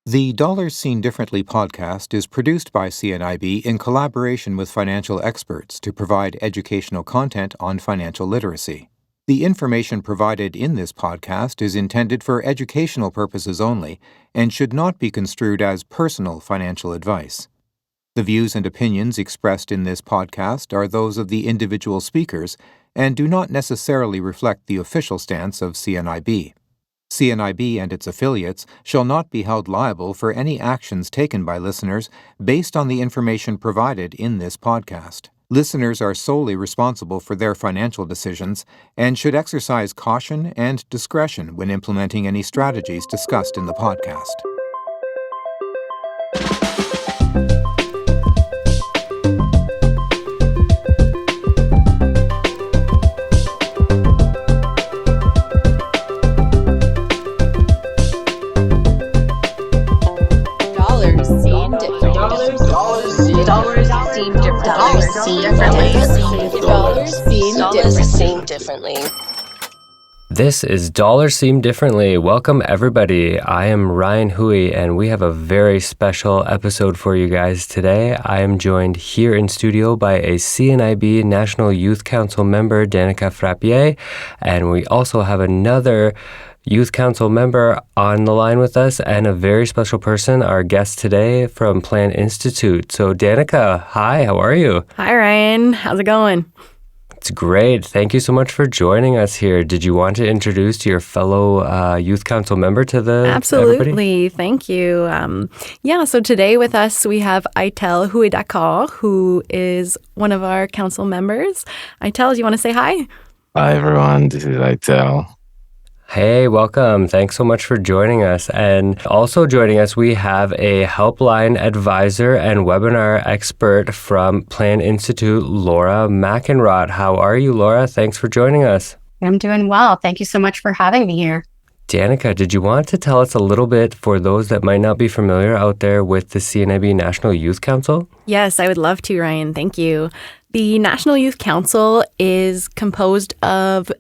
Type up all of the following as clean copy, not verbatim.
The Dollars Seen Differently podcast is produced by CNIB in collaboration with financial experts to provide educational content on financial literacy. The information provided in this podcast is intended for educational purposes only and should not be construed as personal financial advice. The views and opinions expressed in this podcast are those of the individual speakers and do not necessarily reflect the official stance of CNIB. CNIB and its affiliates shall not be held liable for any actions taken by listeners based on the information provided in this podcast. Listeners are solely responsible for their financial decisions and should exercise caution and discretion when implementing any strategies discussed in the podcast. This is Dollars Seem Differently. Welcome, everybody. I am Ryan Hui, and we have a very special episode for you guys today. I am joined here in studio by a CNIB National Youth Council member, Danica Frappier, and we also have another Youth Council member on the line with us and a very special person, our guest today from Plan Institute. So, Danica, hi, how are you? Hi, Ryan. How's it going? It's great. Thank you so much for joining us here. Did you want to introduce your fellow Youth Council member to Absolutely. Everybody? Thank you. So today with us, we have Aitel Huidakar, who is one of our council members. Aitel, do you want to say hi? Hi, everyone. This is Aitel. Hey, welcome. Thanks so much for joining us. And also joining us, we have a helpline advisor and webinar expert from Plan Institute, Laura Mackenrot. How are you, Laura? Thanks for joining us. I'm doing well. Thank you so much for having me here. Danica, did you want to tell us a little bit for those that might not be familiar out there with the CNIB National Youth Council? Yes, I would love to, Ryan. Thank you. The National Youth Council is composed of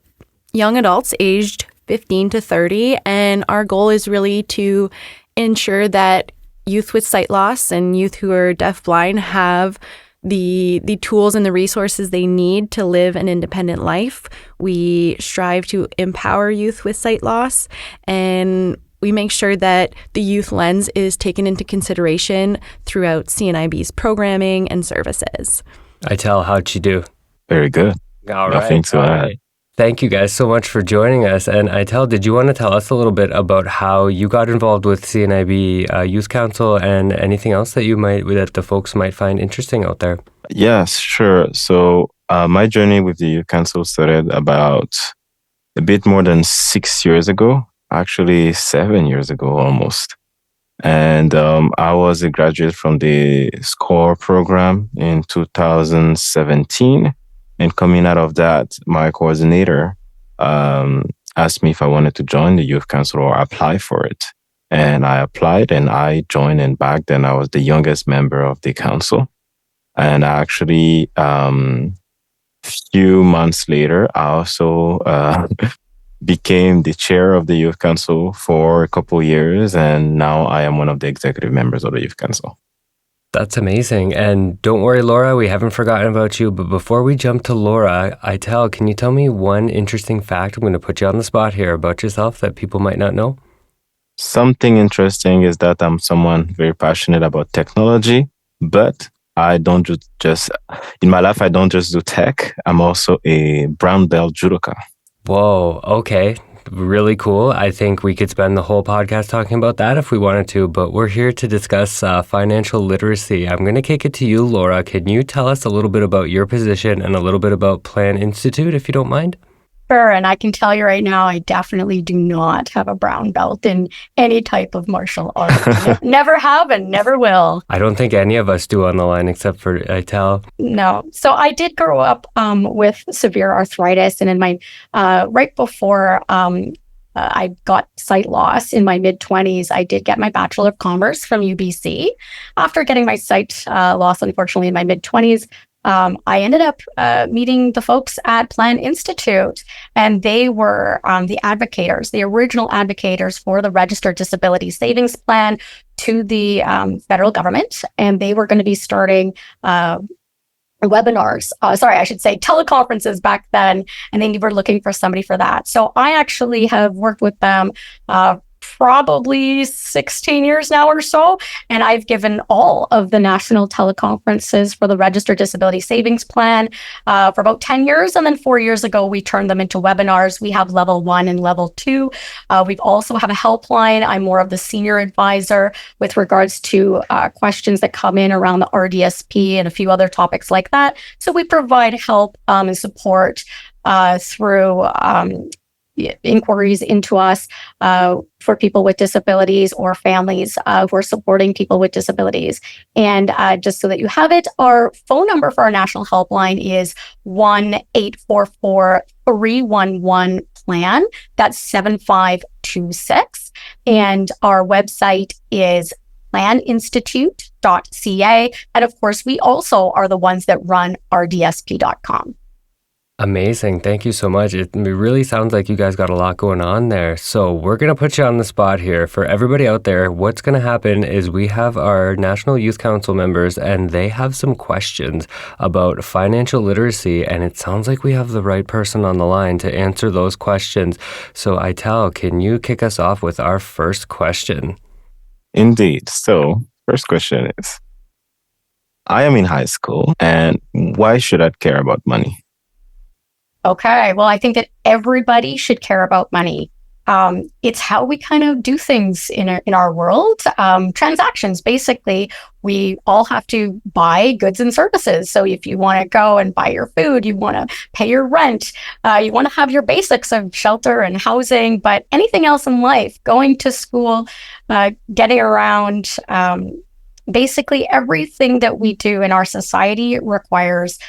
young adults aged 15 to 30, and our goal is really to ensure that youth with sight loss and youth who are deafblind have the tools and the resources they need to live an independent life. We strive to empower youth with sight loss, and we make sure that the youth lens is taken into consideration throughout CNIB's programming and services. Aitel, how'd you do? Very good. All right. Nothing to add. Thank you guys so much for joining us. And Aitel, did you want to tell us a little bit about how you got involved with CNIB Youth Council and anything else that the folks might find interesting out there? Yes, sure. So my journey with the Youth Council started about a bit more than 6 years ago, actually 7 years ago almost. And I was a graduate from the SCORE program in 2017. And coming out of that, my coordinator asked me if I wanted to join the Youth Council or apply for it. And I applied and I joined. And back then, I was the youngest member of the council. And actually, few months later, I also became the chair of the Youth Council for a couple of years. And now I am one of the executive members of the Youth Council. That's amazing. And don't worry, Laura, we haven't forgotten about you. But before we jump to Laura, Aitel, can you tell me one interesting fact? I'm going to put you on the spot here about yourself that people might not know. Something interesting is that I'm someone very passionate about technology, but I don't just in my life, I don't just do tech. I'm also a brown belt judoka. Whoa. Okay. Really cool. I think we could spend the whole podcast talking about that if we wanted to, but we're here to discuss financial literacy. I'm going to kick it to you, Laura. Can you tell us a little bit about your position and a little bit about Plan Institute, if you don't mind? Sure. And I can tell you right now, I definitely do not have a brown belt in any type of martial art. Never have and never will. I don't think any of us do on the line except for Aitel. No. So I did grow up with severe arthritis, and in my right before I got sight loss in my mid-20s, I did get my Bachelor of Commerce from UBC. After getting my sight loss, unfortunately, in my mid-20s, I ended up meeting the folks at Plan Institute, and they were the advocators, the original advocators for the Registered Disability Savings Plan to the federal government, and they were going to be starting webinars, I should say teleconferences back then, and they were looking for somebody for that. So I actually have worked with them probably 16 years now or so, and I've given all of the national teleconferences for the Registered Disability Savings Plan for about 10 years, and then 4 years ago we turned them into webinars. We have level 1 and level 2. We've also have a helpline. I'm more of the senior advisor with regards to questions that come in around the RDSP and a few other topics like that. So we provide help and support through inquiries into us for people with disabilities or families who are supporting people with disabilities. And just so that you have it, our phone number for our national helpline is 1-844-311-PLAN. That's 7526. And our website is planinstitute.ca. And of course, we also are the ones that run RDSP.com. Amazing. Thank you so much. It really sounds like you guys got a lot going on there. So we're going to put you on the spot here. For everybody out there, what's going to happen is we have our National Youth Council members, and they have some questions about financial literacy, and it sounds like we have the right person on the line to answer those questions. So Aital, can you kick us off with our first question? Indeed. So, first question is, I am in high school, and why should I care about money? Okay, well, I think that everybody should care about money. It's how we kind of do things in our world. Transactions, basically, we all have to buy goods and services. So if you want to go and buy your food, you want to pay your rent, you want to have your basics of shelter and housing, but anything else in life, going to school, getting around, basically everything that we do in our society requires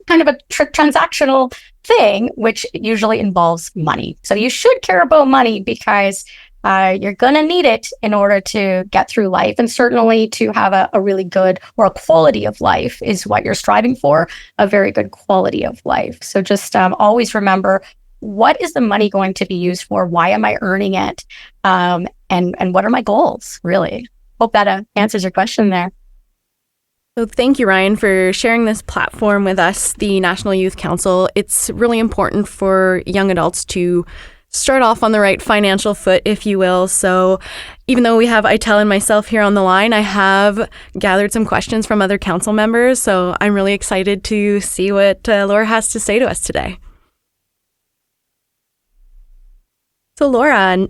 kind of a transactional thing, which usually involves money. So you should care about money because you're going to need it in order to get through life, and certainly to have a really good, or a quality of life is what you're striving for, a very good quality of life. So just always remember, what is the money going to be used for? Why am I earning it? And what are my goals, really? Hope that answers your question there. So thank you, Ryan, for sharing this platform with us, the National Youth Council. It's really important for young adults to start off on the right financial foot, if you will. So even though we have Aital and myself here on the line, I have gathered some questions from other council members. So I'm really excited to see what Laura has to say to us today. So Laura,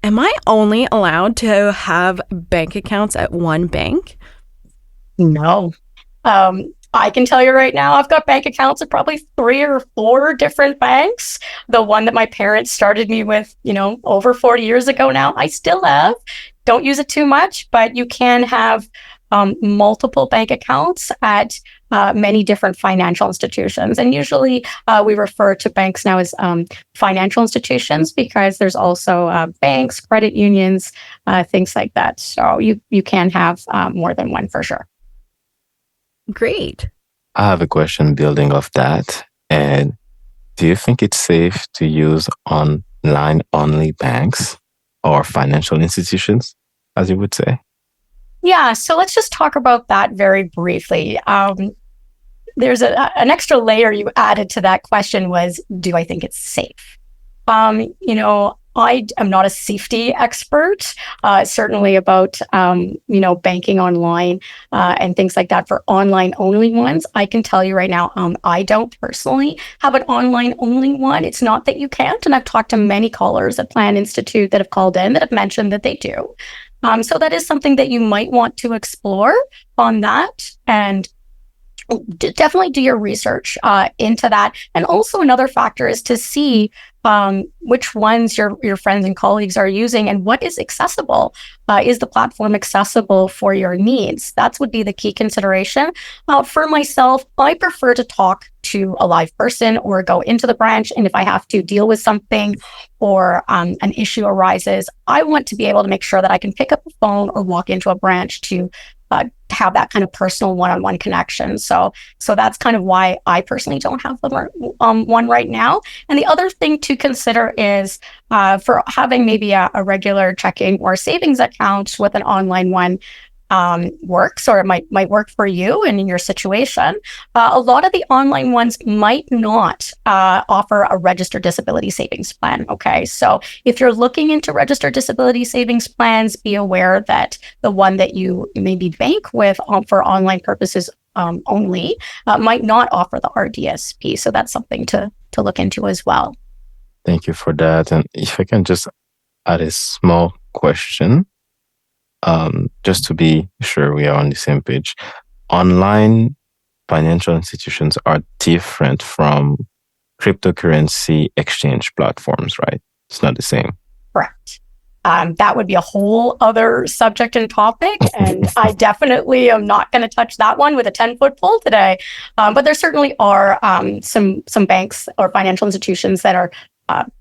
am I only allowed to have bank accounts at one bank? No. I can tell you right now, I've got bank accounts at probably 3 or 4 different banks. The one that my parents started me with, over 40 years ago now, I still have. Don't use it too much, but you can have multiple bank accounts at many different financial institutions. And usually we refer to banks now as financial institutions, because there's also banks, credit unions, things like that. So you can have more than one for sure. Great. I have a question building off that. And do you think it's safe to use online-only banks or financial institutions, as you would say? Yeah, so let's just talk about that very briefly. There's an extra layer you added to that question was, do I think it's safe? I am not a safety expert, certainly about, banking online and things like that for online only ones. I can tell you right now, I don't personally have an online only one. It's not that you can't. And I've talked to many callers at Plan Institute that have called in that have mentioned that they do. So that is something that you might want to explore on that, and definitely do your research into that. And also another factor is to see which ones your friends and colleagues are using and what is accessible. Is the platform accessible for your needs? That would be the key consideration. For myself, I prefer to talk to a live person or go into the branch. And if I have to deal with something or an issue arises, I want to be able to make sure that I can pick up the phone or walk into a branch to have that kind of personal one-on-one connection. So that's kind of why I personally don't have one right now. And the other thing to consider is for having maybe a regular checking or savings account with an online one works, or it might work for you and in your situation. A lot of the online ones might not offer a registered disability savings plan. Okay, so if you're looking into registered disability savings plans, be aware that the one that you maybe bank with for online purposes only might not offer the RDSP. So that's something to look into as well. Thank you for that. And if I can just add a small question, just to be sure we are on the same page. Online financial institutions are different from cryptocurrency exchange platforms, right? It's not the same. Correct. That would be a whole other subject and topic, and I definitely am not going to touch that one with a 10-foot pole today. But there certainly are some banks or financial institutions that are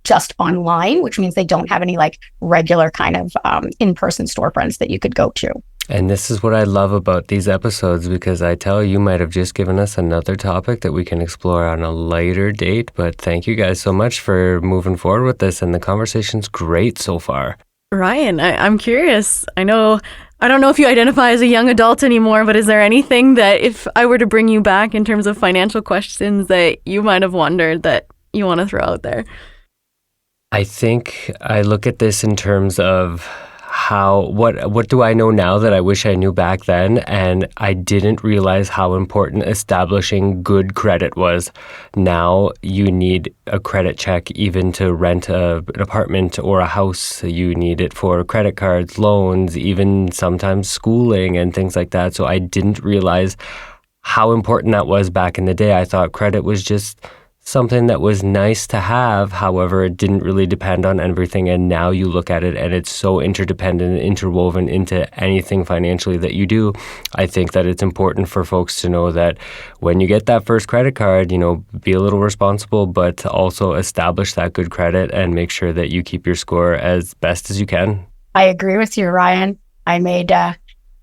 just online, which means they don't have any like regular kind of in-person storefronts that you could go to. And this is what I love about these episodes, because I tell you might have just given us another topic that we can explore on a later date. But thank you guys so much for moving forward with this, and the conversation's great so far. Ryan, I'm curious. I don't know if you identify as a young adult anymore, but is there anything that if I were to bring you back in terms of financial questions that you might have wondered that you want to throw out there? I think I look at this in terms of what do I know now that I wish I knew back then, and I didn't realize how important establishing good credit was. Now you need a credit check even to rent an apartment or a house. You need it for credit cards, loans, even sometimes schooling and things like that. So I didn't realize how important that was back in the day. I thought credit was just something that was nice to have. However, it didn't really depend on everything. And now you look at it and it's so interdependent and interwoven into anything financially that you do. I think that it's important for folks to know that when you get that first credit card, be a little responsible, but to also establish that good credit and make sure that you keep your score as best as you can. I agree with you, Ryan. I made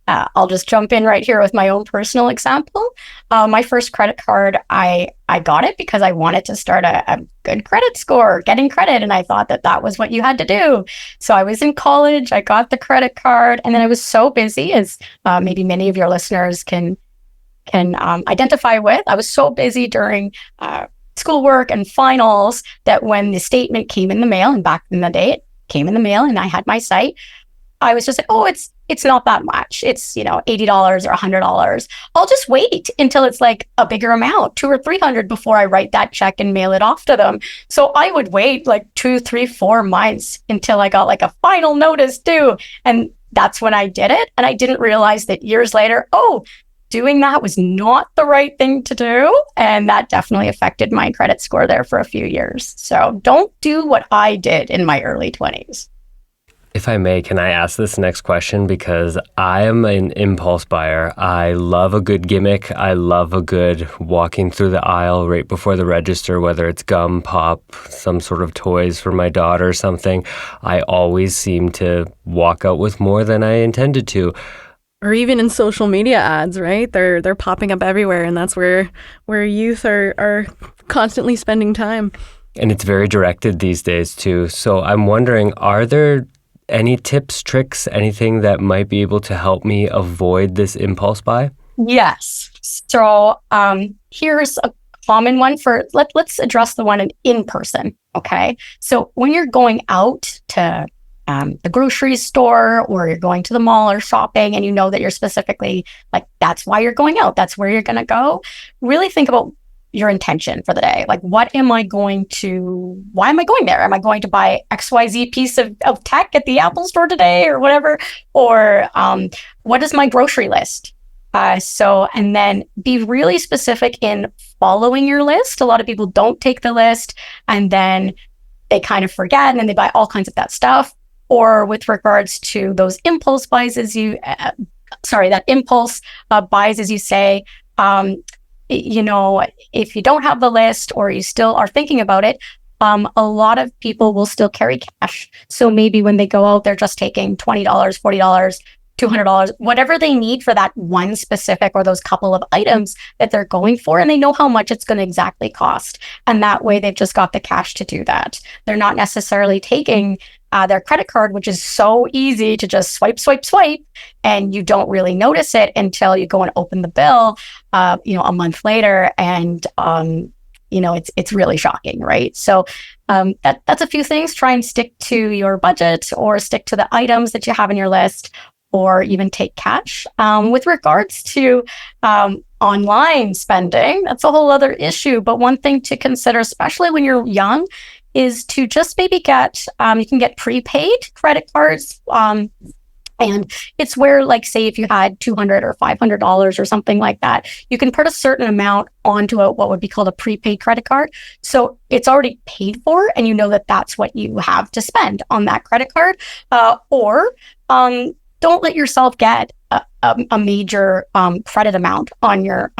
I'll just jump in right here with my own personal example. My first credit card, I got it because I wanted to start a good credit score, getting credit. And I thought that was what you had to do. So I was in college, I got the credit card, and then I was so busy, as maybe many of your listeners can identify with. I was so busy during schoolwork and finals that when the statement came in the mail, and back in the day, it came in the mail and I had my site, I was just like, oh, it's not that much. It's, $80 or $100. I'll just wait until it's like a bigger amount, $200 or $300 before I write that check and mail it off to them. So I would wait like 2, 3, 4 months until I got like a final notice due. And that's when I did it. And I didn't realize that years later, doing that was not the right thing to do. And that definitely affected my credit score there for a few years. So don't do what I did in my early 20s. If I may, can I ask this next question? Because I am an impulse buyer. I love a good gimmick. I love a good walking through the aisle right before the register, whether it's gum, pop, some sort of toys for my daughter or something. I always seem to walk out with more than I intended to. Or even in social media ads, right? They're popping up everywhere, and that's where youth are constantly spending time. And it's very directed these days too. So I'm wondering, are there any tips, tricks, anything that might be able to help me avoid this impulse buy? Yes. So here's a common one for, let's address the one in person, okay? So when you're going out to the grocery store, or you're going to the mall or shopping, and you know that you're specifically, like, that's why you're going out, that's where you're going to go, really think about your intention for the day. Like, why am I going there? Am I going to buy XYZ piece of tech at the Apple store today or whatever? Or what is my grocery list? And then be really specific in following your list. A lot of people don't take the list, and then they kind of forget, and then they buy all kinds of that stuff. Or with regards to those impulse buys, buys, as you say, if you don't have the list or you still are thinking about it, a lot of people will still carry cash. So maybe when they go out, they're just taking $20, $40, $200, whatever they need for that one specific or those couple of items that they're going for, and they know how much it's going to exactly cost. And that way they've just got the cash to do that. They're not necessarily taking their credit card, which is so easy to just swipe, swipe, swipe, and you don't really notice it until you go and open the bill, a month later, and it's really shocking, right? So that's a few things. Try and stick to your budget, or stick to the items that you have in your list, or even take cash. With regards to online spending, that's a whole other issue. But one thing to consider, especially when you're young, is to just maybe you can get prepaid credit cards. And it's where, like, say if you had $200 or $500 or something like that, you can put a certain amount onto what would be called a prepaid credit card. So it's already paid for, and you know that that's what you have to spend on that credit card. Or don't let yourself get a major credit amount on your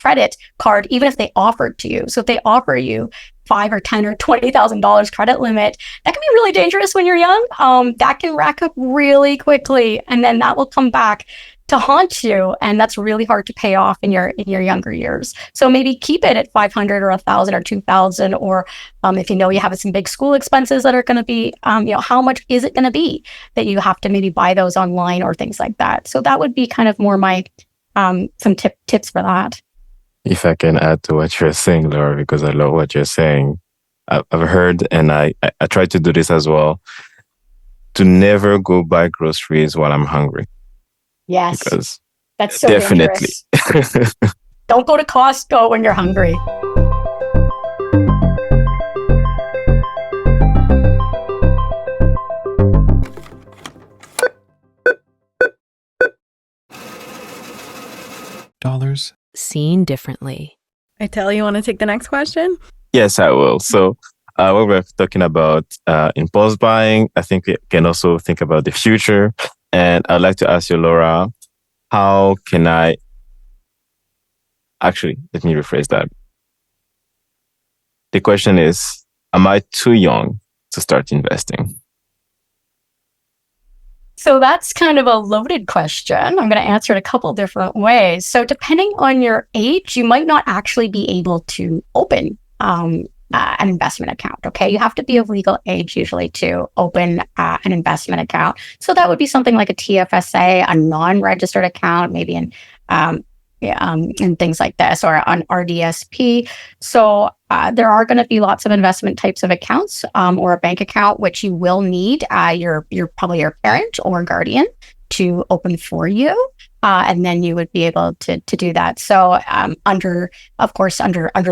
credit card, even if they offer it to you. So if they offer you $5,000 or $10,000 or $20,000 credit limit, that can be really dangerous when you're young. That can rack up really quickly, and then that will come back to haunt you, and that's really hard to pay off in your younger years. So maybe keep it at $500 or $1,000 or $2,000, or if you know you have some big school expenses that are going to be, how much is it going to be that you have to maybe buy those online or things like that. So that would be kind of more my some tips for that. If I can add to what you're saying, Laura, because I love what you're saying. I've heard, and I try to do this as well, to never go buy groceries while I'm hungry. Yes, because that's so definitely. dangerous. Don't go to Costco when you're hungry. Dollars. Seen differently. I tell you, want to take the next question? Yes, I will. So when we're talking about impulse buying, I think we can also think about the future. And I'd like to ask you, Laura, how can I... Actually, let me rephrase that. The question is, am I too young to start investing? So that's kind of a loaded question. I'm going to answer it a couple different ways. So depending on your age, you might not actually be able to open an investment account. Okay, you have to be of legal age usually to open an investment account. So that would be something like a TFSA, a non-registered account, maybe and things like this, or on RDSP. So there are going to be lots of investment types of accounts, or a bank account, which you will need your probably your parent or guardian to open for you, and then you would be able to do that. So under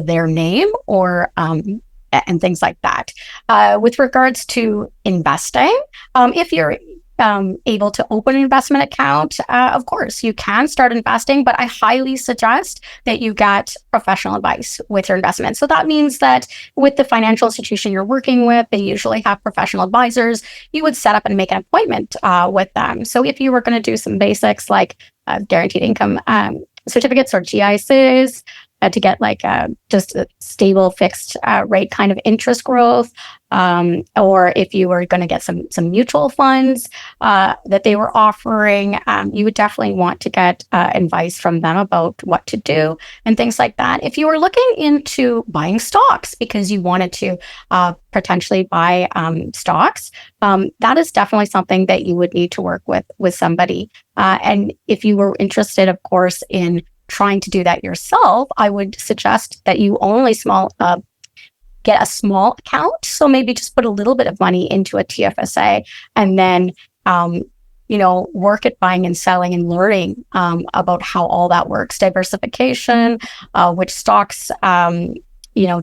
their name, or and things like that. With regards to investing, if you're able to open an investment account, of course, you can start investing, but I highly suggest that you get professional advice with your investment. So that means that with the financial institution you're working with, they usually have professional advisors. You would set up and make an appointment with them. So if you were going to do some basics like guaranteed income certificates or GICs, to get like just a stable fixed rate kind of interest growth, or if you were going to get some mutual funds that they were offering, you would definitely want to get advice from them about what to do and things like that. If you were looking into buying stocks because you wanted to potentially buy stocks, that is definitely something that you would need to work with somebody. And if you were interested, of course, in trying to do that yourself, I would suggest that you only get a small account. So maybe just put a little bit of money into a TFSA, and then work at buying and selling and learning about how all that works, diversification, which stocks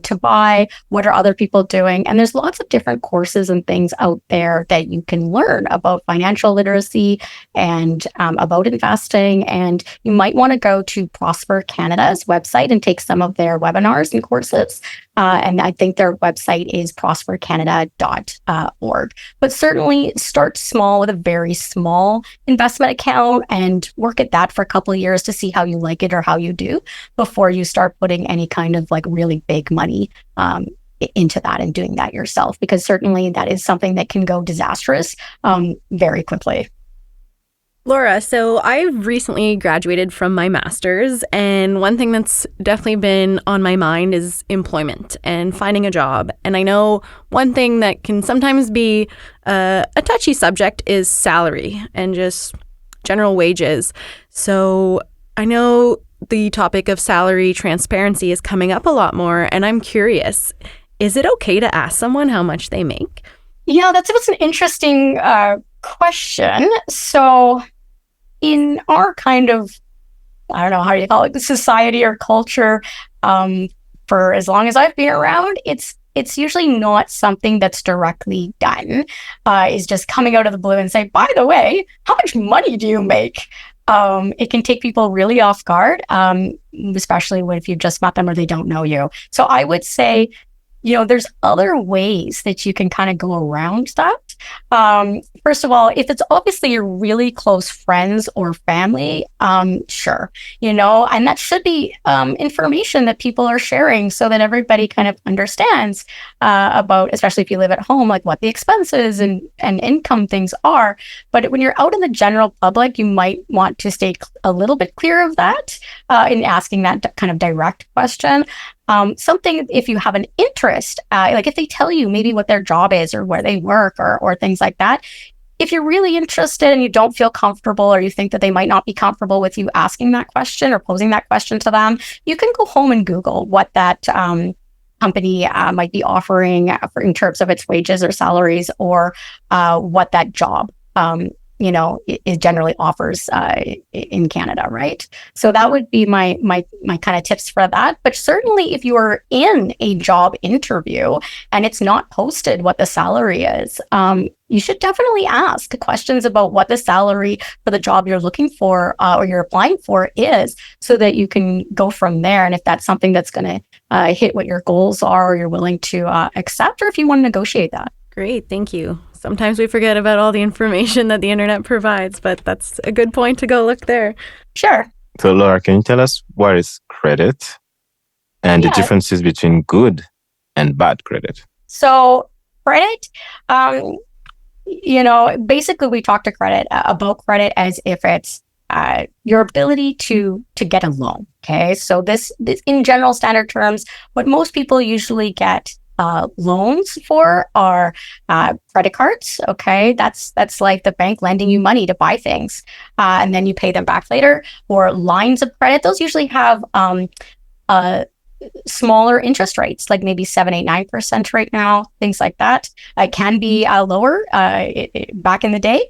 to buy, what are other people doing. And there's lots of different courses and things out there that you can learn about financial literacy and about investing. And you might want to go to Prosper Canada's website and take some of their webinars and courses. And I think their website is prospercanada.org. But certainly start small with a very small investment account and work at that for a couple of years to see how you like it or how you do before you start putting any kind of like really big money into that and doing that yourself, because certainly that is something that can go disastrous very quickly. Laura, so I've recently graduated from my master's, and one thing that's definitely been on my mind is employment and finding a job. And I know one thing that can sometimes be a touchy subject is salary and just general wages. So I know the topic of salary transparency is coming up a lot more, and I'm curious, is it okay to ask someone how much they make? Yeah, that's an interesting question. So in our kind of, I don't know how you call it, society or culture, for as long as I've been around, it's usually not something that's directly done. Is just coming out of the blue and say, by the way, how much money do you make? It can take people really off guard, especially if you've just met them or they don't know you. So I would say, there's other ways that you can kind of go around that. First of all, if it's obviously your really close friends or family, sure, and that should be information that people are sharing so that everybody kind of understands about, especially if you live at home, like what the expenses and income things are. But when you're out in the general public, you might want to stay a little bit clear of that in asking that kind of direct question. Something, if you have an interest, like if they tell you maybe what their job is or where they work or things like that, if you're really interested and you don't feel comfortable or you think that they might not be comfortable with you asking that question or posing that question to them, you can go home and Google what that company might be offering in terms of its wages or salaries, or what that job it generally offers in Canada, right? So that would be my kind of tips for that. But certainly if you are in a job interview and it's not posted what the salary is, you should definitely ask questions about what the salary for the job you're looking for or you're applying for is, so that you can go from there. And if that's something that's going to hit what your goals are, or you're willing to accept, or if you want to negotiate that. Great, thank you. Sometimes we forget about all the information that the internet provides, but that's a good point to go look there. Sure. So Laura, can you tell us what is credit and the differences between good and bad credit? So credit, basically we talk to credit about credit as if it's your ability to get a loan. Okay, so this in general standard terms, what most people usually get loans for are credit cards. Okay, that's like the bank lending you money to buy things, and then you pay them back later. Or lines of credit; those usually have smaller interest rates, like maybe 7, 8, 9% right now, things like that. It can be lower back in the day.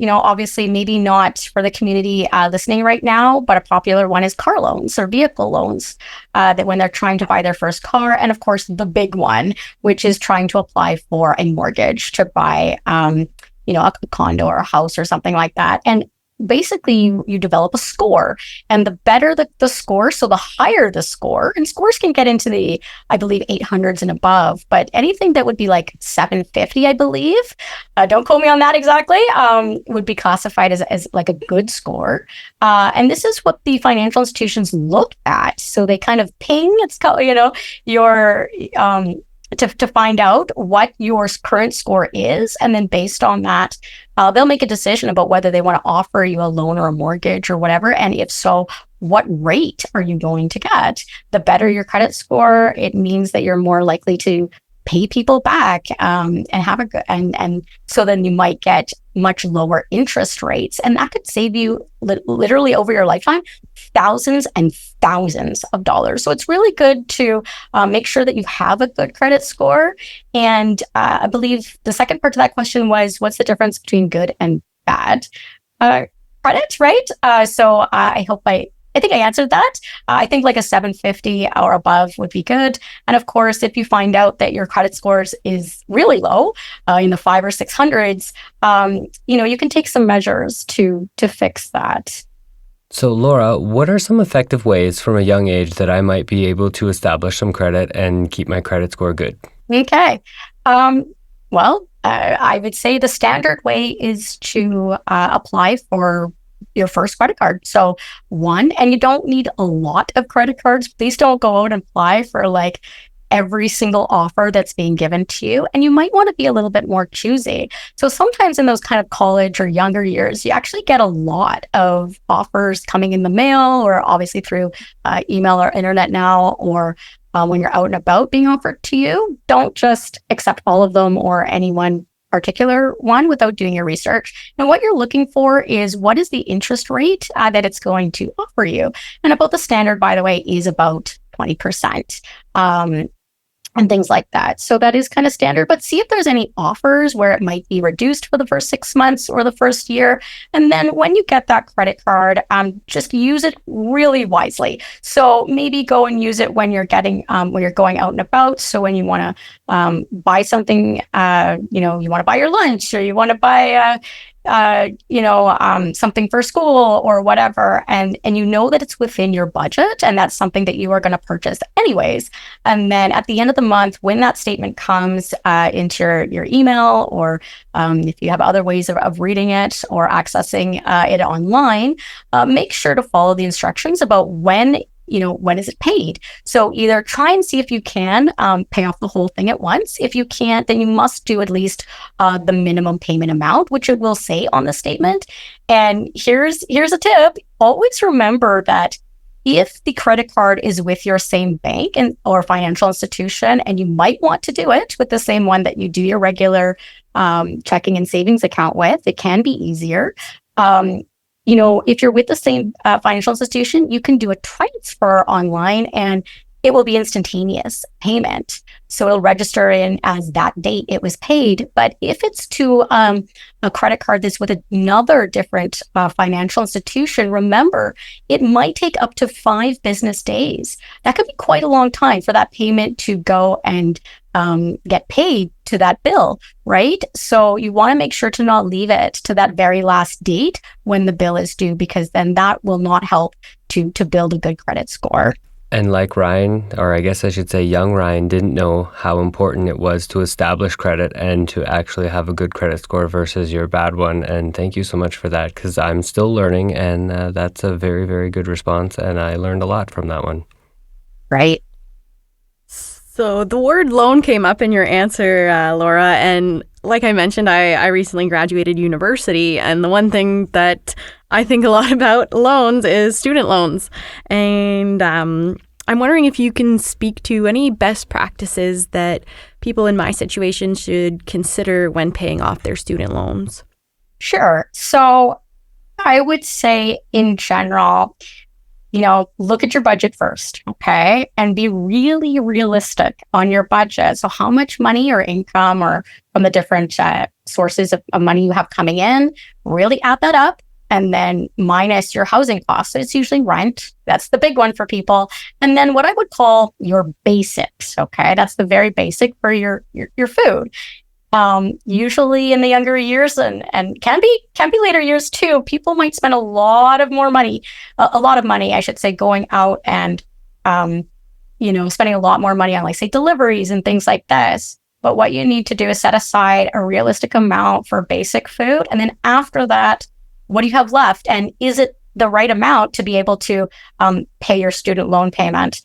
Obviously maybe not for the community listening right now, but a popular one is car loans or vehicle loans that when they're trying to buy their first car. And of course, the big one, which is trying to apply for a mortgage to buy, a condo or a house or something like that. And basically you develop a score, and the better the score, so the higher the score, and scores can get into the, I believe, 800s and above, but anything that would be like 750, I believe, don't quote me on that exactly, would be classified as like a good score. And this is what the financial institutions look at. So they kind of ping, it's called, your to find out what your current score is. And then based on that, they'll make a decision about whether they want to offer you a loan or a mortgage or whatever. And if so, what rate are you going to get? The better your credit score, it means that you're more likely to pay people back and have a good, and so then you might get much lower interest rates, and that could save you literally over your lifetime thousands and thousands of dollars. So it's really good to make sure that you have a good credit score. And I believe the second part to that question was, what's the difference between good and bad credit, right? So I think I answered that. I think like a 750 or above would be good. And of course, if you find out that your credit scores is really low, in the 500s or 600s, you can take some measures to fix that. So Laura, what are some effective ways from a young age that I might be able to establish some credit and keep my credit score good? Okay. I would say the standard way is to apply for your first credit card. So and you don't need a lot of credit cards. Please don't go out and apply for like every single offer that's being given to you, and you might want to be a little bit more choosy. So sometimes in those kind of college or younger years, you actually get a lot of offers coming in the mail, or obviously through email or internet now, or when you're out and about being offered to you. Don't just accept all of them or any one particular one without doing your research. And what you're looking for is, what is the interest rate that it's going to offer you? And about the standard, by the way, is about 20%. And things like that. So that is kind of standard, but see if there's any offers where it might be reduced for the first 6 months or the first year. And then when you get that credit card, just use it really wisely. So maybe go and use it when you're getting, when you're going out and about. So when you want to buy something, you want to buy your lunch, or you want to buy something for school or whatever, and you know that it's within your budget and that's something that you are going to purchase anyways. And then at the end of the month, when that statement comes into your email, or if you have other ways of reading it or accessing it online, make sure to follow the instructions about when is it paid. So either try and see if you can pay off the whole thing at once. If you can't, then you must do at least the minimum payment amount, which it will say on the statement. And here's a tip. Always remember that if the credit card is with your same bank or financial institution, and you might want to do it with the same one that you do your regular checking and savings account with, it can be easier. If you're with the same financial institution, you can do a transfer online and it will be instantaneous payment. So it'll register in as that date it was paid. But if it's to a credit card that's with another different financial institution, remember, it might take up to 5 business days. That could be quite a long time for that payment to go and get paid to that bill, right? So you want to make sure to not leave it to that very last date when the bill is due, because then that will not help to build a good credit score. And like Ryan, or I guess I should say young Ryan, didn't know how important it was to establish credit and to actually have a good credit score versus your bad one. And thank you so much for that, because I'm still learning, and that's a very, very good response. And I learned a lot from that one. Right. So the word loan came up in your answer, Laura, and like I mentioned, I recently graduated university, and the one thing that I think a lot about loans is student loans. And I'm wondering if you can speak to any best practices that people in my situation should consider when paying off their student loans. Sure. So I would say in general, look at your budget first, okay? And be really realistic on your budget. So how much money or income or from the different sources of money you have coming in, really add that up, and then minus your housing costs. So it's usually rent. That's the big one for people. And then what I would call your basics, okay? That's the very basic for your food. Usually in the younger years and can be later years too, people might spend a lot of money, I should say, going out and, spending a lot more money on, like, say, deliveries and things like this. But what you need to do is set aside a realistic amount for basic food. And then after that, what do you have left? And is it the right amount to be able to pay your student loan payment?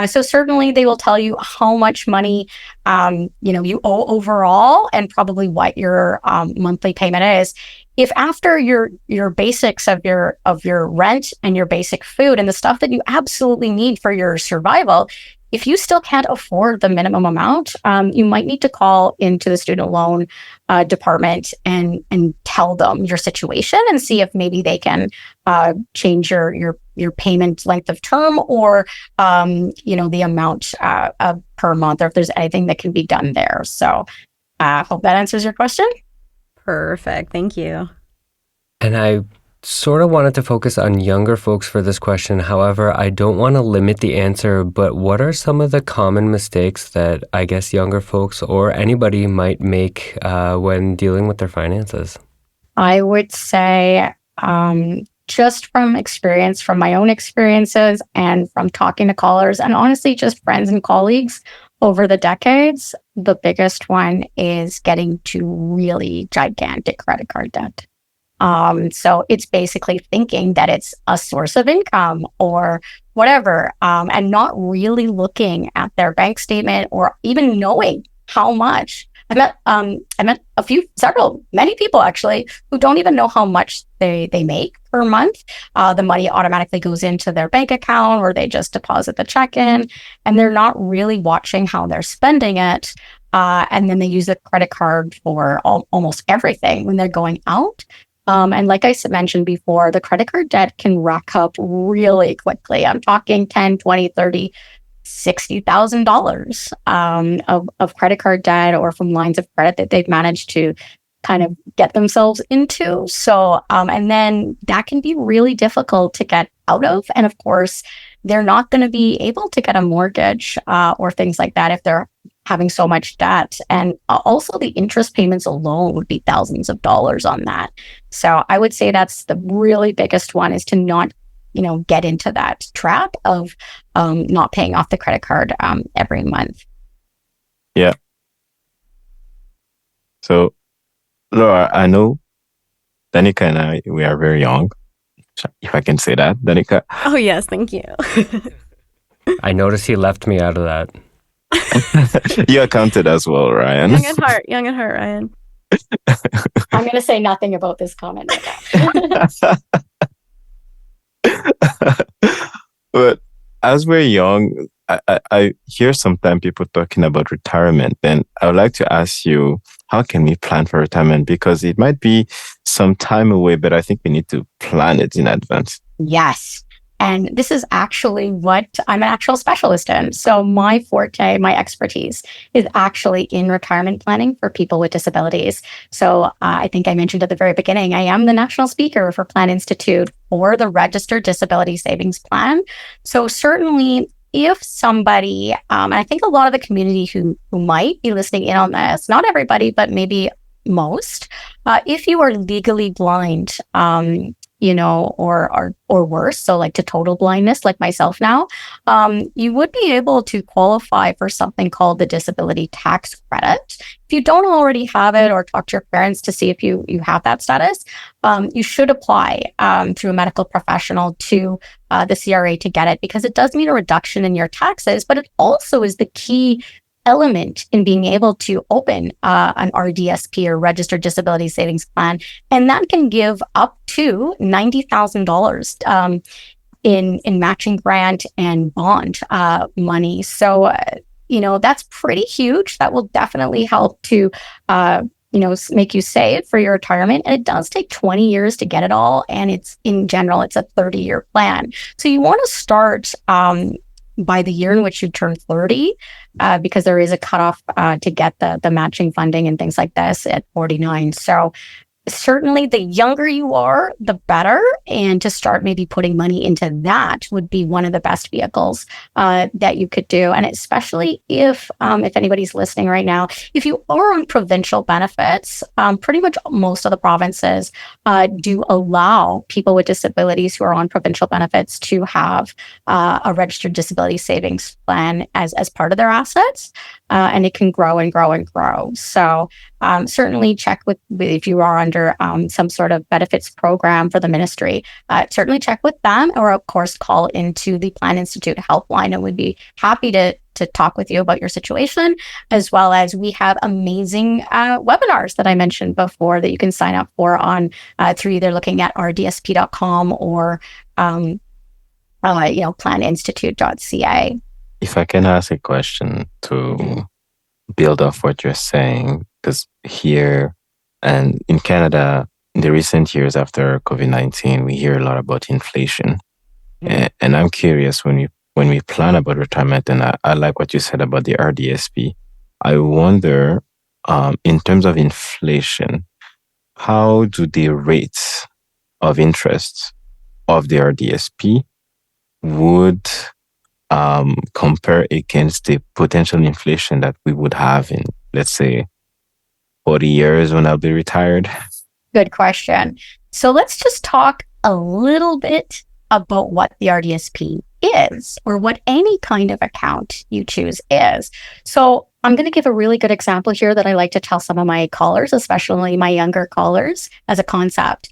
So certainly they will tell you how much money you owe overall, and probably what your monthly payment is. If after your basics of your rent and your basic food and the stuff that you absolutely need for your survival, if you still can't afford the minimum amount, you might need to call into the student loan department and tell them your situation and see if maybe they can change your payment length of term, or the amount per month, or if there's anything that can be done there. So hope that answers your question. Perfect. Thank you. And I sort of wanted to focus on younger folks for this question. However, I don't want to limit the answer, but what are some of the common mistakes that I guess younger folks or anybody might make when dealing with their finances? I would say just from experience, from my own experiences and from talking to callers, and honestly just friends and colleagues over the decades, the biggest one is getting to really gigantic credit card debt. So it's basically thinking that it's a source of income or whatever, and not really looking at their bank statement or even knowing how much. I met many people actually who don't even know how much they make per month. The money automatically goes into their bank account or they just deposit the check in, and they're not really watching how they're spending it. And then they use a credit card for almost everything when they're going out. And like I mentioned before, the credit card debt can rack up really quickly. I'm talking 10, 20, 30, $60,000 of credit card debt or from lines of credit that they've managed to kind of get themselves into. So, and then that can be really difficult to get out of. And of course, they're not going to be able to get a mortgage or things like that if they're having so much debt. And also the interest payments alone would be thousands of dollars on that. So I would say that's the really biggest one, is to not get into that trap of not paying off the credit card every month. Yeah. So, Laura, I know Danica and I, we are very young, if I can say that. Danica? Oh, yes. Thank you. I noticed he left me out of that. You accounted as well, Ryan. Young at heart, Ryan. I'm going to say nothing about this comment right now. But as we're young, I hear sometimes people talking about retirement. And I would like to ask you, how can we plan for retirement? Because it might be some time away, but I think we need to plan it in advance. Yes. And this is actually what I'm an actual specialist in. So my forte, my expertise is actually in retirement planning for people with disabilities. So I think I mentioned at the very beginning, I am the national speaker for Plan Institute for the Registered Disability Savings Plan. So certainly if somebody, and I think a lot of the community who might be listening in on this, not everybody, but maybe most, if you are legally blind, or worse, so like to total blindness, like myself now, you would be able to qualify for something called the disability tax credit. If you don't already have it, or talk to your parents to see if you have that status, you should apply through a medical professional to the CRA to get it, because it does mean a reduction in your taxes, but it also is the key element in being able to open an RDSP, or Registered Disability Savings Plan, and that can give up to $90,000 in matching grant and bond money. So that's pretty huge. That will definitely help to make you save for your retirement. And it does take 20 years to get it all, and it's a 30-year plan. So you want to start by the year in which you turn 30, because there is a cutoff to get the matching funding and things like this at 49. So certainly the younger you are, the better. And to start maybe putting money into that would be one of the best vehicles that you could do. And especially if anybody's listening right now, if you are on provincial benefits, pretty much most of the provinces do allow people with disabilities who are on provincial benefits to have a registered disability savings plan as part of their assets. And it can grow and grow and grow. So certainly check with if you are under some sort of benefits program for the ministry. Certainly check with them, or of course call into the Plan Institute helpline, and we'd be happy to talk with you about your situation, as well as we have amazing webinars that I mentioned before that you can sign up for on through either looking at rdsp.com or planinstitute.ca. If I can ask a question to build off what you're saying, because here and in Canada, in the recent years after COVID-19, we hear a lot about inflation. And I'm curious, when we plan about retirement, and I like what you said about the RDSP, I wonder, in terms of inflation, how do the rates of interest of the RDSP would compare against the potential inflation that we would have in, let's say, 40 years when I'll be retired? Good question. So let's just talk a little bit about what the RDSP is or what any kind of account you choose is. So I'm going to give a really good example here that I like to tell some of my callers, especially my younger callers, as a concept.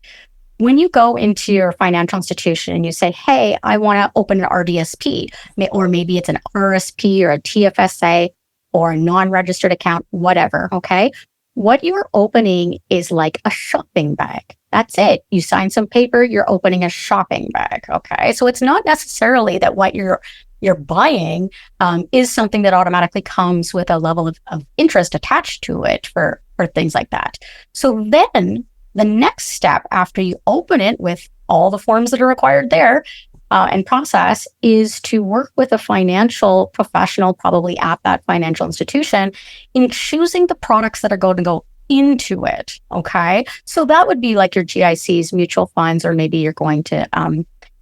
When you go into your financial institution and you say, hey, I want to open an RDSP, or maybe it's an RSP or a TFSA or a non-registered account, whatever, okay? What you're opening is like a shopping bag. That's it. You sign some paper, you're opening a shopping bag, okay? So it's not necessarily that what you're buying is something that automatically comes with a level of interest attached to it for things like that. So then the next step after you open it with all the forms that are required there and process is to work with a financial professional, probably at that financial institution, in choosing the products that are going to go into it. Okay. So that would be like your GICs, mutual funds, or maybe you're going to,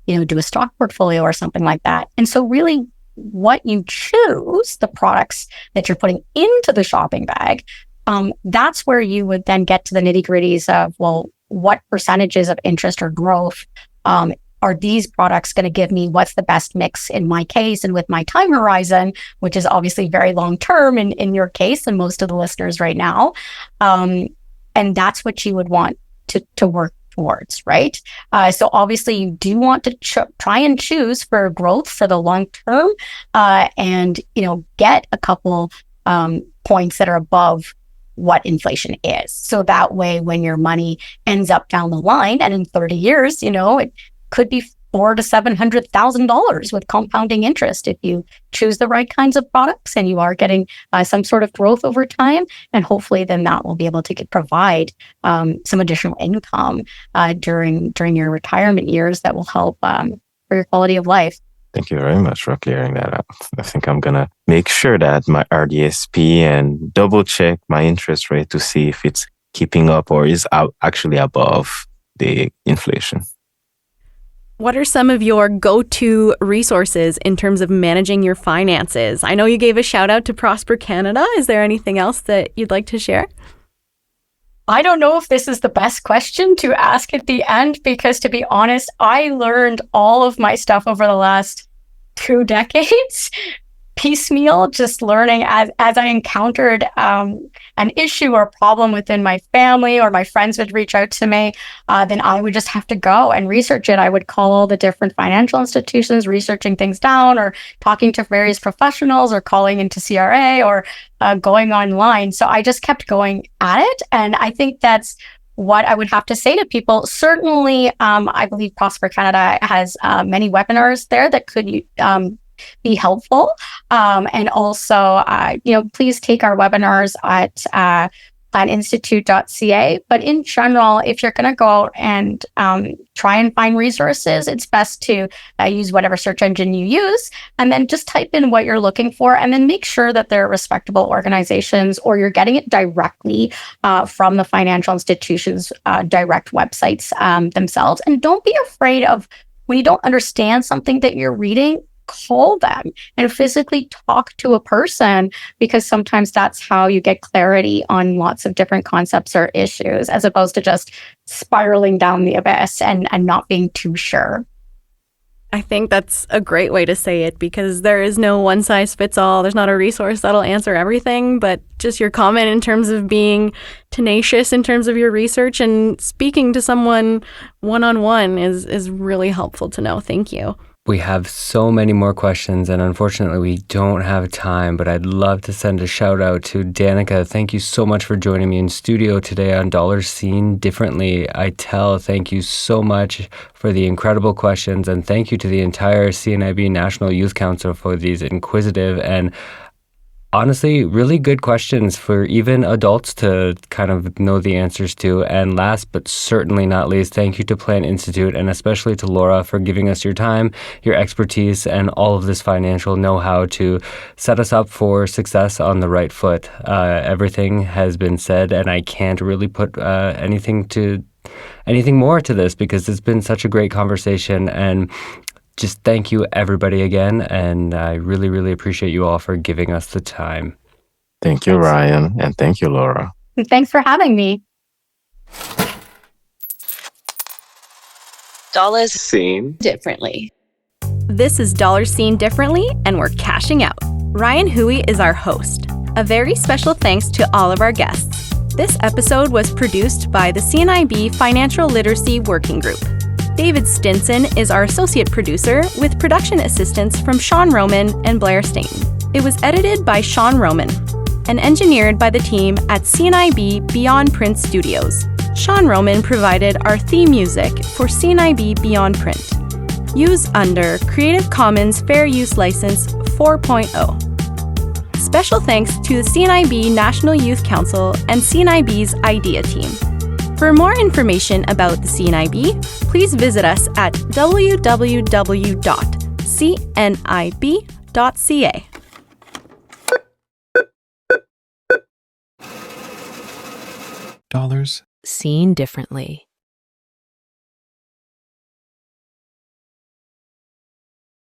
do a stock portfolio or something like that. And so really what you choose, the products that you're putting into the shopping bag, that's where you would then get to the nitty gritties of, well, what percentages of interest or growth are these products going to give me? What's the best mix in my case and with my time horizon, which is obviously very long term in your case and most of the listeners right now. And that's what you would want to work towards, right? So obviously you do want to try and choose for growth for the long term and, get a couple points that are above what inflation is. So that way, when your money ends up down the line and in 30 years, it could be $400,000 to $700,000 with compounding interest if you choose the right kinds of products and you are getting some sort of growth over time. And hopefully then that will be able to provide some additional income during your retirement years that will help for your quality of life. Thank you very much for clearing that up. I think I'm going to make sure that my RDSP and double check my interest rate to see if it's keeping up or is actually above the inflation. What are some of your go-to resources in terms of managing your finances? I know you gave a shout out to Prosper Canada. Is there anything else that you'd like to share? I don't know if this is the best question to ask at the end, because to be honest, I learned all of my stuff over the last 2 decades, piecemeal, just learning as I encountered an issue or problem within my family or my friends would reach out to me, then I would just have to go and research it. I would call all the different financial institutions, researching things down or talking to various professionals or calling into CRA or going online. So I just kept going at it. And I think that's what I would have to say to people. Certainly, I believe Prosper Canada has many webinars there that could be helpful. And also, please take our webinars at planinstitute.ca. But in general, if you're going to go out and try and find resources, it's best to use whatever search engine you use, and then just type in what you're looking for, and then make sure that they're respectable organizations or you're getting it directly from the financial institutions' direct websites themselves. And don't be afraid of, when you don't understand something that you're reading, call them and physically talk to a person, because sometimes that's how you get clarity on lots of different concepts or issues, as opposed to just spiraling down the abyss and not being too sure. I think that's a great way to say it, because there is no one size fits all. There's not a resource that'll answer everything, but just your comment in terms of being tenacious in terms of your research and speaking to someone one-on-one is really helpful to know. Thank you. We have so many more questions, and unfortunately we don't have time, but I'd love to send a shout out to Danica. Thank you so much for joining me in studio today on Dollars Seen Differently. Thank you so much for the incredible questions, and thank you to the entire CNIB National Youth Council for these inquisitive and honestly really good questions for even adults to kind of know the answers to. And last but certainly not least, thank you to Plan Institute, and especially to Laura for giving us your time, your expertise, and all of this financial know-how to set us up for success on the right foot. Everything has been said, and I can't really put anything more to this, because it's been such a great conversation. And just thank you, everybody, again. And I really, really appreciate you all for giving us the time. Thank you, Ryan. And thank you, Laura. Thanks for having me. Dollars Seen differently. This is Dollars Seen Differently, and we're cashing out. Ryan Hui is our host. A very special thanks to all of our guests. This episode was produced by the CNIB Financial Literacy Working Group. David Stinson is our associate producer, with production assistance from Sean Roman and Blair Stainton. It was edited by Sean Roman and engineered by the team at CNIB Beyond Print Studios. Sean Roman provided our theme music for CNIB Beyond Print. Used under Creative Commons Fair Use License 4.0. Special thanks to the CNIB National Youth Council and CNIB's IDEA team. For more information about the CNIB, please visit us at www.cnib.ca. dollars Seen differently.